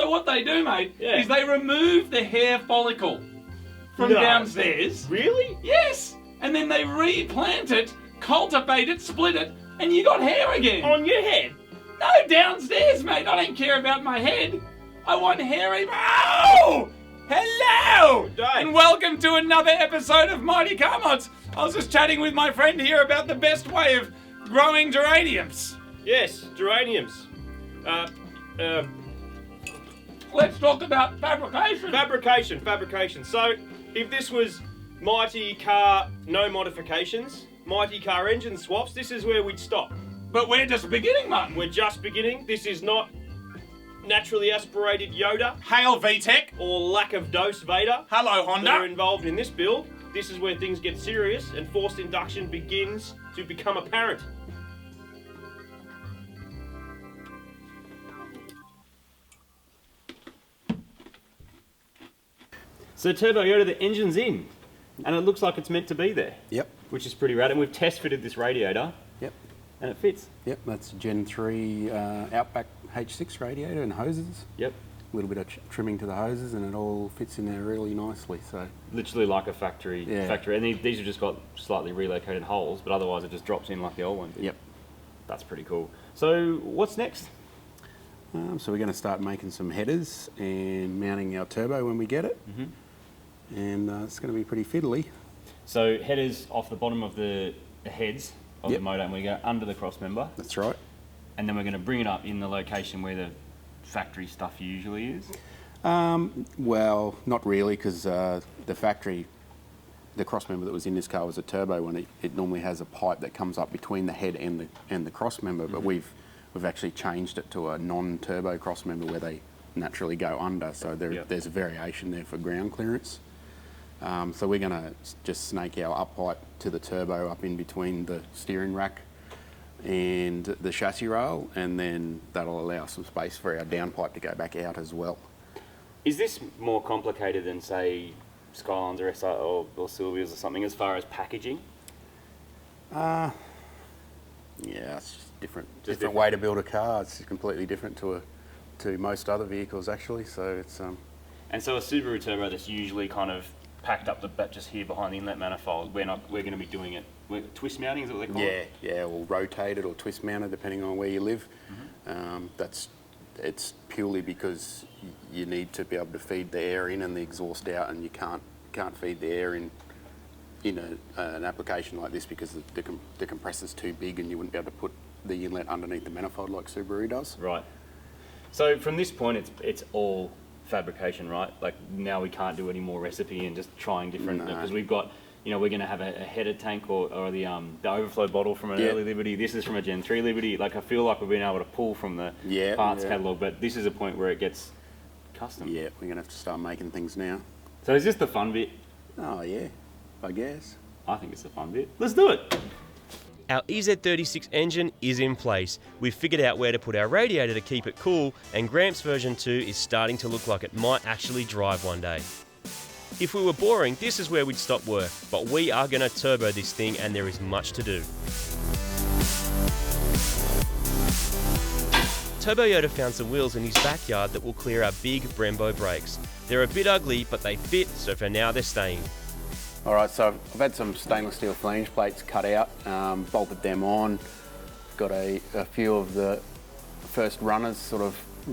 So what they do, mate, is they remove the hair follicle from downstairs. Really? Yes. And then they replant it, cultivate it, split it, and you got hair again. On your head? No, downstairs, mate. I don't care about my head. I want hairy... Oh! Hello! And welcome to another episode of Mighty Car Mods. I was just chatting with my friend here about the best way of growing geraniums. Yes, geraniums. Let's talk about fabrication. Fabrication. So, if this was Mighty Car no modifications, Mighty Car engine swaps, this is where we'd stop. But we're just beginning, Martin. We're just beginning. This is not naturally aspirated Yoda. Hail VTEC. Or lack of dose Vader. Hello Honda. That are involved in this build. This is where things get serious and forced induction begins to become apparent. So Turbo Yoda, the engine's in, and it looks like it's meant to be there. Yep. Which is pretty rad, and we've test fitted this radiator. Yep. And it fits. Yep, that's Gen 3 Outback H6 radiator and hoses. Yep. A little bit of trimming to the hoses, and it all fits in there really nicely. So literally like a factory. And these have just got slightly relocated holes, but otherwise it just drops in like the old one did. Yep. That's pretty cool. So what's next? So we're going to start making some headers and mounting our turbo when we get it. And it's going to be pretty fiddly. So headers off the bottom of the heads of the motor, and we go under the cross member. That's right. And then we're going to bring it up in the location where the factory stuff usually is. Well, not really, because the cross member that was in this car was a turbo one. It normally has a pipe that comes up between the head and the cross member, but we've actually changed it to a non-turbo cross member where they naturally go under. So there's a variation there for ground clearance. So we're going to just snake our up pipe to the turbo up in between the steering rack and the chassis rail, and then that'll allow some space for our down pipe to go back out as well. Is this more complicated than, say, Skylines or SR or Sylvia's or something as far as packaging? Yeah, it's just different way to build a car. It's completely different to most other vehicles actually. So it's And so a Subaru Turbo that's usually kind of packed up the back just here behind the inlet manifold. We're going to be doing it. Twist mounting is what they call it. Yeah, or rotated or twist mounted depending on where you live. It's purely because you need to be able to feed the air in and the exhaust out, and you can't feed the air in an application like this because the compressor's too big and you wouldn't be able to put the inlet underneath the manifold like Subaru does. Right. So from this point, it's all fabrication, right? Like now we can't do any more recipe and just trying different, because we've got, we're going to have a header tank or the overflow bottle from an early Liberty. This is from a Gen 3 Liberty. Like I feel like we've been able to pull from the parts catalogue, but this is a point where it gets custom. Yeah, we're going to have to start making things now. So is this the fun bit? Oh yeah, I guess. I think it's the fun bit. Let's do it. Our EZ36 engine is in place. We've figured out where to put our radiator to keep it cool, and Gramps version 2 is starting to look like it might actually drive one day. If we were boring, this is where we'd stop work, but we are going to turbo this thing and there is much to do. Turbo Yoda found some wheels in his backyard that will clear our big Brembo brakes. They're a bit ugly, but they fit, so for now they're staying. Alright, so I've had some stainless steel flange plates cut out, bolted them on, got a few of the first runners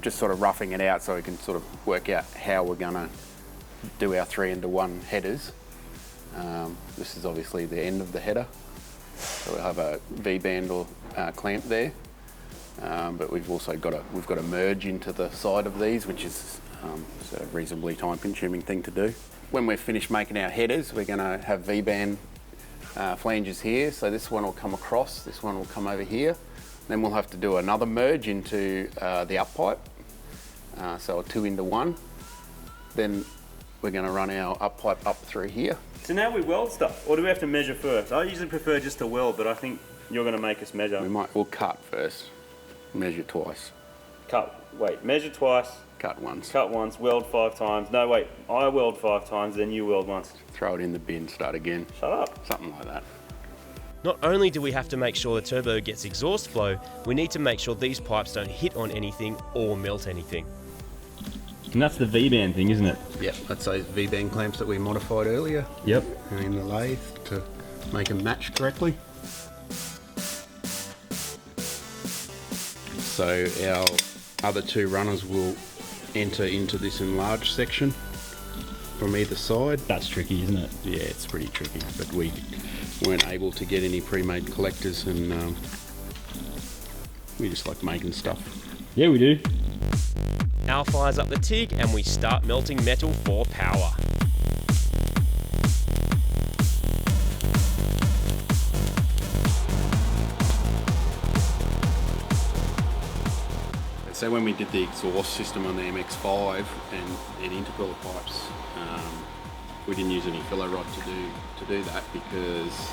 just roughing it out so we can sort of work out how we're going to do our 3-into-1 headers. This is obviously the end of the header, so we'll have a V-band or clamp there, but we've also got a merge into the side of these, which is a reasonably time-consuming thing to do. When we're finished making our headers, we're going to have V-band flanges here. So this one will come across, this one will come over here. Then we'll have to do another merge into the up pipe, so a 2-into-1. Then we're going to run our up pipe up through here. So now we weld stuff, or do we have to measure first? I usually prefer just to weld, but I think you're going to make us measure. We'll cut first, measure twice. Measure twice. Cut once. Cut once, weld 5 times. No, wait, I weld 5 times, then you weld once. Throw it in the bin, start again. Shut up. Something like that. Not only do we have to make sure the turbo gets exhaust flow, we need to make sure these pipes don't hit on anything or melt anything. And that's the V-band thing, isn't it? Yep, that's those V-band clamps that we modified earlier. Yep. In the lathe to make them match correctly. So our other two runners will enter into this enlarged section from either side. That's tricky, isn't it? Yeah, it's pretty tricky, but we weren't able to get any pre-made collectors, and we just like making stuff. Yeah, we do. Al fires up the TIG and we start melting metal for power. So when we did the exhaust system on the MX-5 and intercooler pipes, we didn't use any filler rod to do that because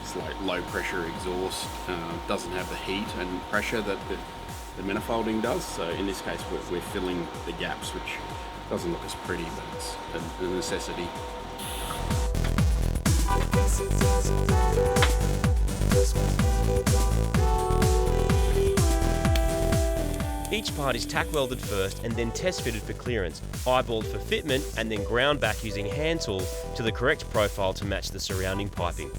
it's like low pressure exhaust, doesn't have the heat and pressure that the manifolding does. So in this case we're filling the gaps, which doesn't look as pretty, but it's a necessity. Each part is tack welded first and then test fitted for clearance, eyeballed for fitment and then ground back using hand tool to the correct profile to match the surrounding piping.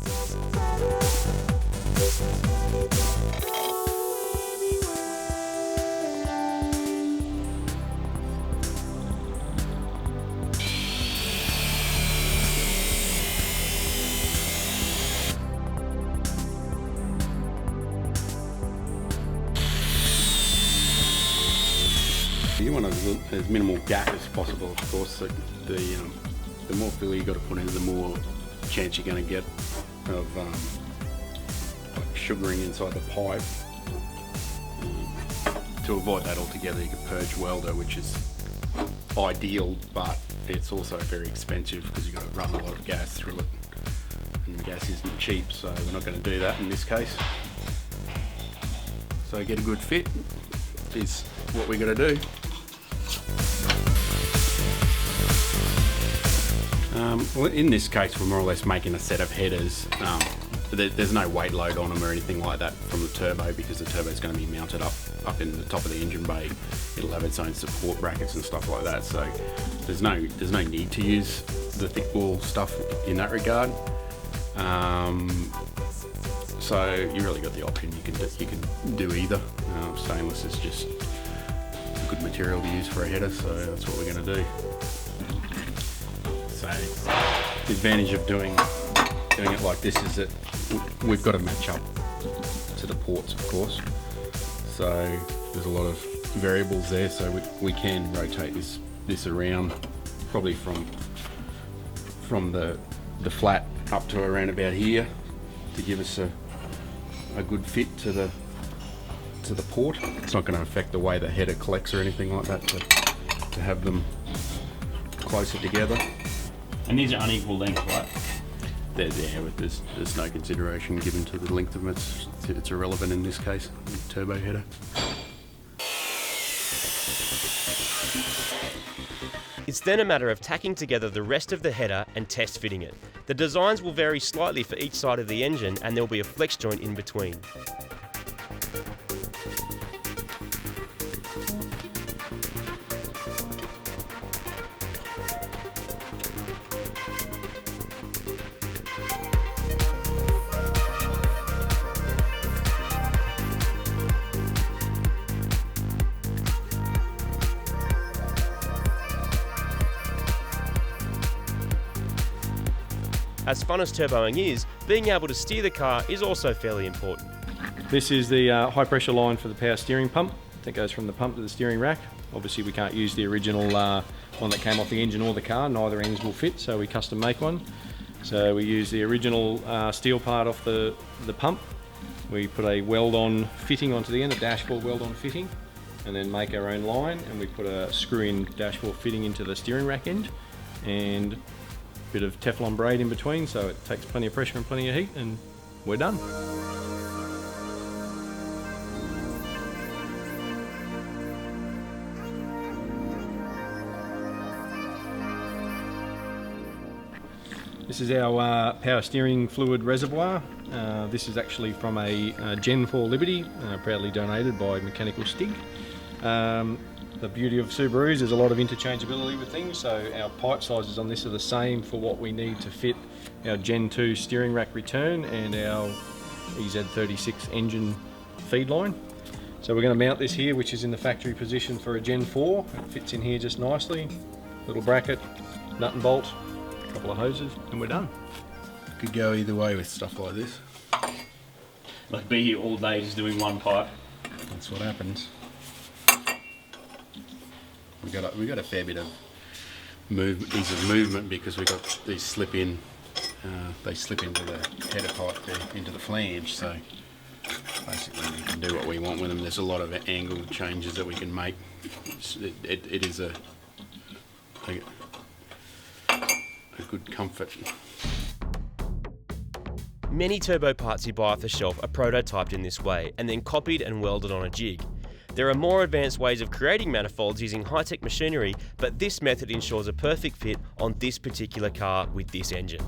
You want as minimal gap as possible, of course. So the more filler you got to put in, the more chance you're going to get of like sugaring inside the pipe. To avoid that altogether, you can purge welder, which is ideal, but it's also very expensive because you've got to run a lot of gas through it, and the gas isn't cheap, so we're not going to do that in this case. So get a good fit is what we're going to do. Well, in this case, we're more or less making a set of headers. There's no weight load on them or anything like that from the turbo, because the turbo is going to be mounted up in the top of the engine bay. It'll have its own support brackets and stuff like that. So there's no need to use the thick wall stuff in that regard. So you really got the option. You can do either. Stainless is just a good material to use for a header, so that's what we're going to do. So the advantage of doing it like this is that we've got to match up to the ports, of course. So there's a lot of variables there, so we can rotate this around, probably from the flat up to around about here, to give us a good fit to the port. It's not going to affect the way the header collects or anything like that, to have them closer together. And these are unequal length, right? They're there, but there's no consideration given to the length of them. It's irrelevant in this case, turbo header. It's then a matter of tacking together the rest of the header and test fitting it. The designs will vary slightly for each side of the engine, and there will be a flex joint in between. As fun as turboing is, being able to steer the car is also fairly important. This is the high pressure line for the power steering pump that goes from the pump to the steering rack. Obviously we can't use the original one that came off the engine or the car, neither ends will fit, so we custom make one. So we use the original steel part off the pump. We put a weld-on fitting onto the end, a dashboard weld-on fitting, and then make our own line, and we put a screw-in dashboard fitting into the steering rack end, and bit of Teflon braid in between, so it takes plenty of pressure and plenty of heat, and we're done. This is our power steering fluid reservoir. This is actually from a Gen 4 Liberty, proudly donated by Mechanical Stig. The beauty of Subarus, there's a lot of interchangeability with things, so our pipe sizes on this are the same for what we need to fit our Gen 2 steering rack return and our EZ36 engine feed line. So we're going to mount this here, which is in the factory position for a Gen 4. It fits in here just nicely. Little bracket, nut and bolt, a couple of hoses, and we're done. Could go either way with stuff like this. Like be here all day just doing one pipe. That's what happens. We got a fair bit of ease of movement because we got these slip in. They slip into the header pipe there, into the flange. So basically, we can do what we want with them. There's a lot of angle changes that we can make. It is a good comfort. Many turbo parts you buy off the shelf are prototyped in this way and then copied and welded on a jig. There are more advanced ways of creating manifolds using high-tech machinery, but this method ensures a perfect fit on this particular car with this engine.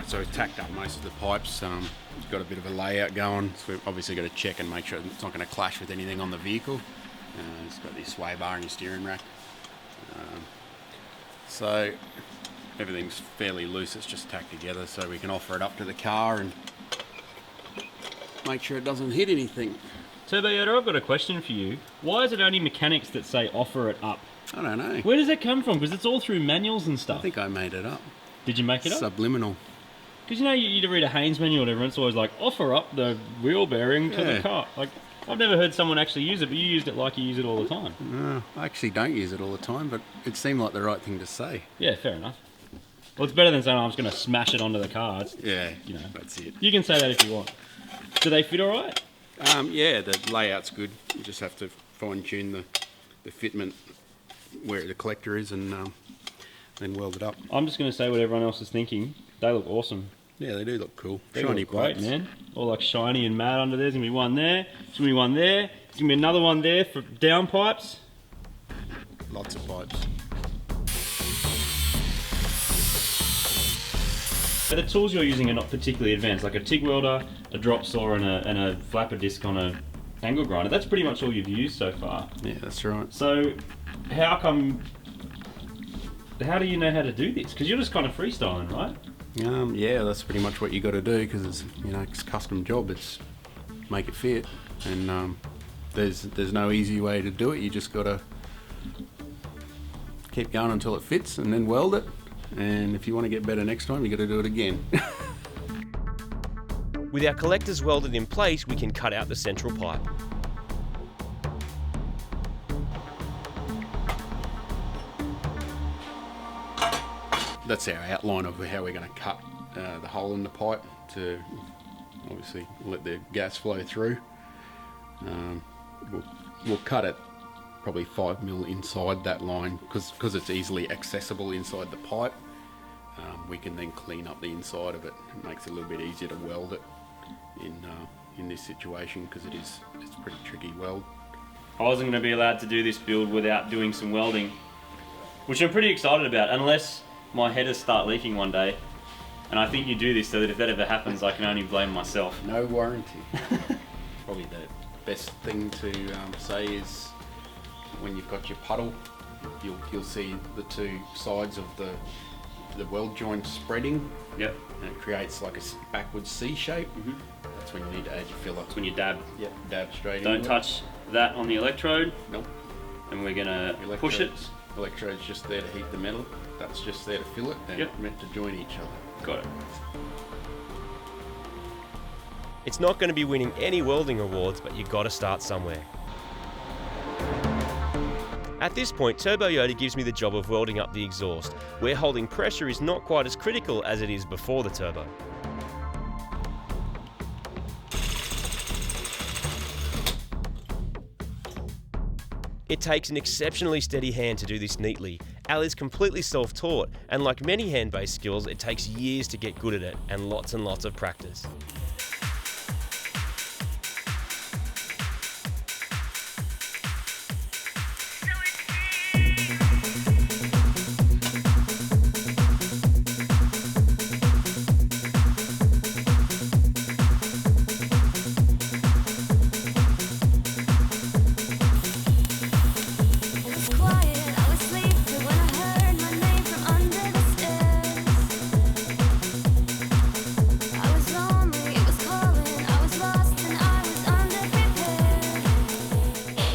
So we've tacked up most of the pipes. We've got a bit of a layout going, so we've obviously got to check and make sure it's not going to clash with anything on the vehicle. It's got this sway bar in your steering rack. So everything's fairly loose, it's just tacked together so we can offer it up to the car and make sure it doesn't hit anything. Turbo Yoda, I've got a question for you. Why is it only mechanics that say offer it up? I don't know. Where does that come from? Because it's all through manuals and stuff. I think I made it up. Did you make it up? Subliminal. Because you know, you read a Haynes manual or whatever, and it's always like, offer up the wheel bearing to the car. Like, I've never heard someone actually use it, but you used it like you use it all the time. No, I actually don't use it all the time, but it seemed like the right thing to say. Yeah, fair enough. Well, it's better than saying, I'm just going to smash it onto the car. It's, Yeah, you know, that's it. You can say that if you want. Do they fit all right? Yeah, the layout's good. You just have to fine-tune the fitment where the collector is and then weld it up. I'm just going to say what everyone else is thinking. They look awesome. Yeah, they do look cool. They Shiny look great, pipes. man. All like shiny and matte under there. There's going to be one there. There's going to be one there. There's going to be another one there for down pipes. Lots of pipes. But the tools you're using are not particularly advanced, like a TIG welder, a drop saw, and a flapper disc on a angle grinder. That's pretty much all you've used so far. Yeah, that's right. So, how do you know how to do this? Because you're just kind of freestyling, right? Yeah, that's pretty much what you got to do because it's it's a custom job. It's make it fit, and there's no easy way to do it. You just got to keep going until it fits, and then weld it. And if you want to get better next time, you got to do it again. With our collectors welded in place, we can cut out the central pipe. That's our outline of how we're going to cut the hole in the pipe to obviously let the gas flow through. We'll cut it probably 5mm inside that line because it's easily accessible inside the pipe. We can then clean up the inside of it. It makes it a little bit easier to weld it in this situation because it's a pretty tricky weld. I wasn't going to be allowed to do this build without doing some welding, which I'm pretty excited about, unless my headers start leaking one day. And I think you do this so that if that ever happens, I can only blame myself. No warranty. Probably the best thing to say is when you've got your puddle, you'll see the two sides of the weld joint spreading. Yep. And it creates like a backwards C shape. Mm-hmm. That's when you need to add your filler. That's when you dab. Yep. Dab straight in. Don't touch that on the electrode. Nope. And we're gonna push it. Electrode's just there to heat the metal. That's just there to fill it and meant to join each other. Got it. It's not going to be winning any welding awards, but you got to start somewhere. At this point, Turbo Yoda gives me the job of welding up the exhaust, where holding pressure is not quite as critical as it is before the turbo. It takes an exceptionally steady hand to do this neatly. Ali's completely self-taught, and like many hand-based skills, it takes years to get good at it and lots of practice.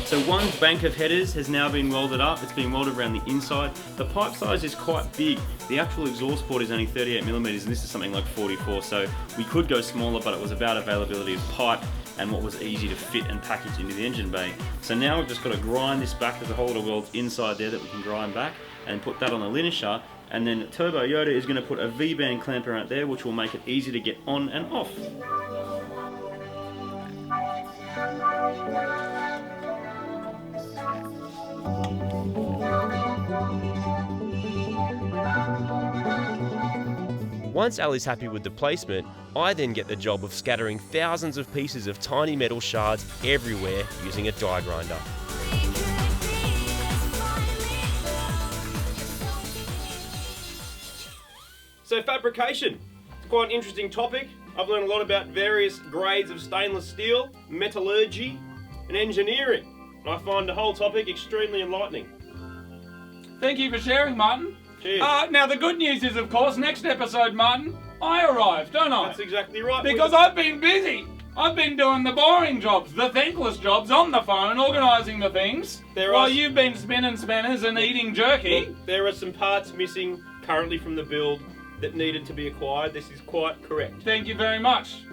So one bank of headers has now been welded up. It's been welded around the inside. The pipe size is quite big. The actual exhaust port is only 38mm and this is something like 44, so we could go smaller, but it was about availability of pipe and what was easy to fit and package into the engine bay. So now we've just got to grind this back. There's a whole lot of welds inside there that we can grind back and put that on the linisher, and then Turbo Yoda is going to put a V-band clamp around there, which will make it easy to get on and off. Once Ali's happy with the placement, I then get the job of scattering thousands of pieces of tiny metal shards everywhere using a die grinder. So fabrication, it's quite an interesting topic. I've learned a lot about various grades of stainless steel, metallurgy and engineering. And I find the whole topic extremely enlightening. Thank you for sharing, Martin. Cheers. Now the good news is, of course, next episode, Martin, I arrived, don't I? That's exactly right. Because I've been busy. I've been doing the boring jobs, the thankless jobs on the phone, organising the things, while you've been spinning spinners and eating jerky. Look, there are some parts missing currently from the build that needed to be acquired. This is quite correct. Thank you very much.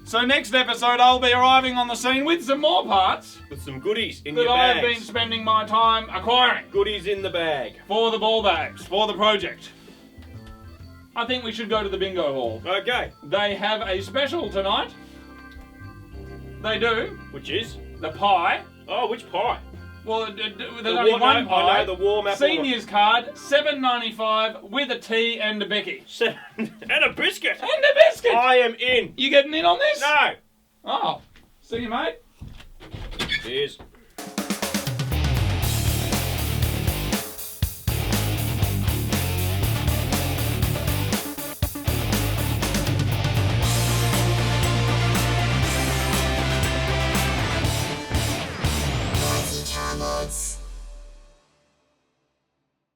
So next episode I'll be arriving on the scene with some more parts With some goodies in that your I've bags. been spending my time acquiring Goodies in the bag. for the ball bags, for the project. I think we should go to the bingo hall. Okay. They have a special tonight. They do. Which is? The pie. Oh, which pie? Well, there's only one pie. I know, the warm apple. Seniors card, $7.95 with a tea and a Becky. And a biscuit. And a biscuit! I am in. You getting in on this? No. Oh. See you, mate. Cheers.